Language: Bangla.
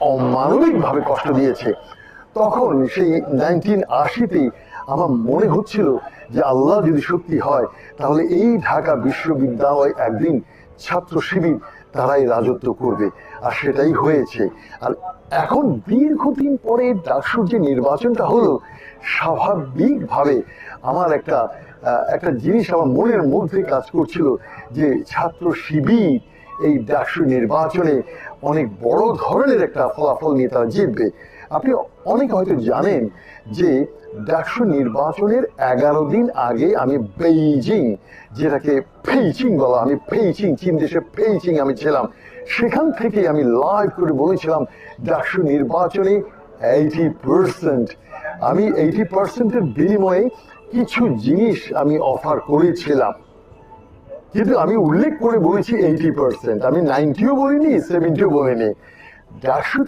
অমানবিকভাবে কষ্ট দিয়েছে। তখন সেই 1980-তে আমার মনে হচ্ছিল যে আল্লাহ যদি সত্যি হয় তাহলে এই ঢাকা বিশ্ববিদ্যালয় একদিন ছাত্র শিবির তারাই রাজত্ব করবে, আর সেটাই হয়েছে। আর এখন দীর্ঘদিন পরে ডাকসুর যে নির্বাচনটা হলো, স্বাভাবিকভাবে আমার একটা জিনিস আমার মনের মধ্যে কাজ করছিল যে ছাত্র শিবির এই ডাকসু নির্বাচনে অনেক বড় ধরনের একটা ফলাফল নিয়ে তারা জিতবে। আপনি অনেকে হয়তো জানেন যে ডাকসু নির্বাচনের 11 দিন আগে আমি বেইজিং, যেটাকে পেইচিং বলা, আমি পেইচিং, চীন দেশে পেইচিং আমি ছিলাম। সেখান থেকে আমি লাইভ করে বলেছিলাম ডাকসু নির্বাচনে 80%, আমি 80%-এর বিনিময়ে কিছু জিনিস আমি অফার করেছিলাম, কিন্তু আমি উল্লেখ করে বলেছি 80%, আমি 90ও বলিনি, 70ও বলিনি। ডাকসুতে